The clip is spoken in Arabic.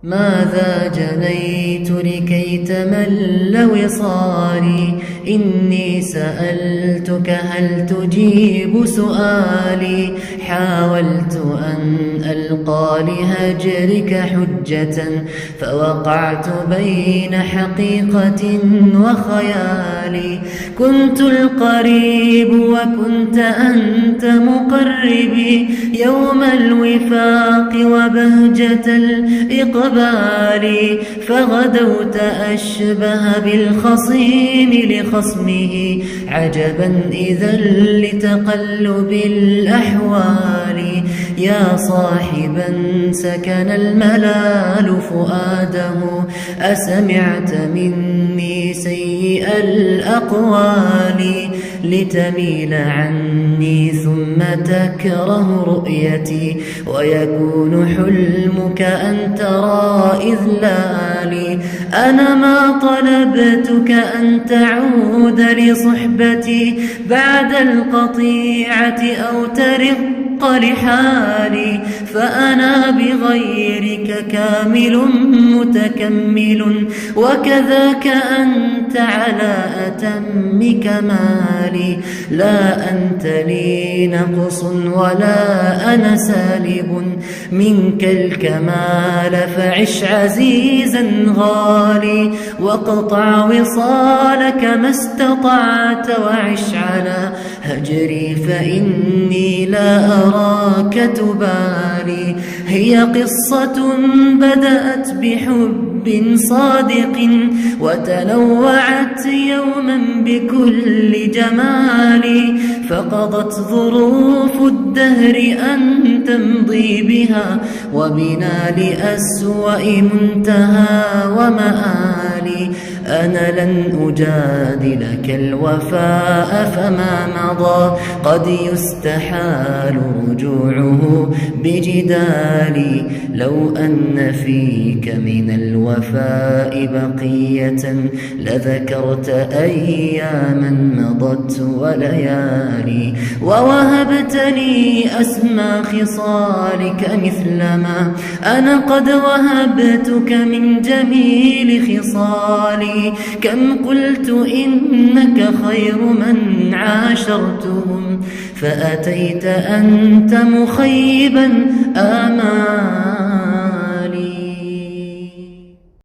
ماذا جنيت لكي تمل وصالي؟ إني سألتك هل تجيب سؤالي؟ حاولت أن ألقى لهجرك حجة، فوقعت بين حقيقة وخيالي. كنت القريب وكنت أنت مقربي، يوم الوفاق وبهجة الإقبال، فغدوت أشبه بالخصيم لخصمه، عجبا إذا لتقلب الأحوال. يا صاحبا سكن الملال فؤاده، أسمعت مني سيء الأقوال، لتميل عني ثم تكره رؤيتي، ويكون حلمك أن ترى إذلالي. أنا ما طلبتك أن تعود لصحبتي بعد القطيعة أو ترق لحالي، فأنا بغيرك كامل متكمل، وكذاك أنت على أتم كمالي. لا أنت لي نقص ولا أنا سالب منك الكمال، فعش عزيزا غالي، واقطع وصالك ما استطعت، وعش على هجري فإني لا أراك تبالي. هي قصة بدأت بحب صادق، وتنوعت يوما بكل جمال، فقضت ظروف الدهر أن تمضي بها، وبنا لأسوأ منتهى ومآلي. أنا لن أجادلك الوفاء فما مضى، قد يستحال رجوعه بجدالي. لو أن فيك من الوفاء بقية لذكرت أياما مضت وليالي، ووهبتني أسمى خصالك مثلما أنا قد وهبتك من جميل خصالي. كم قلت إنك خير من عاشرتهم، فأتيت أنت مخيبا آمالي.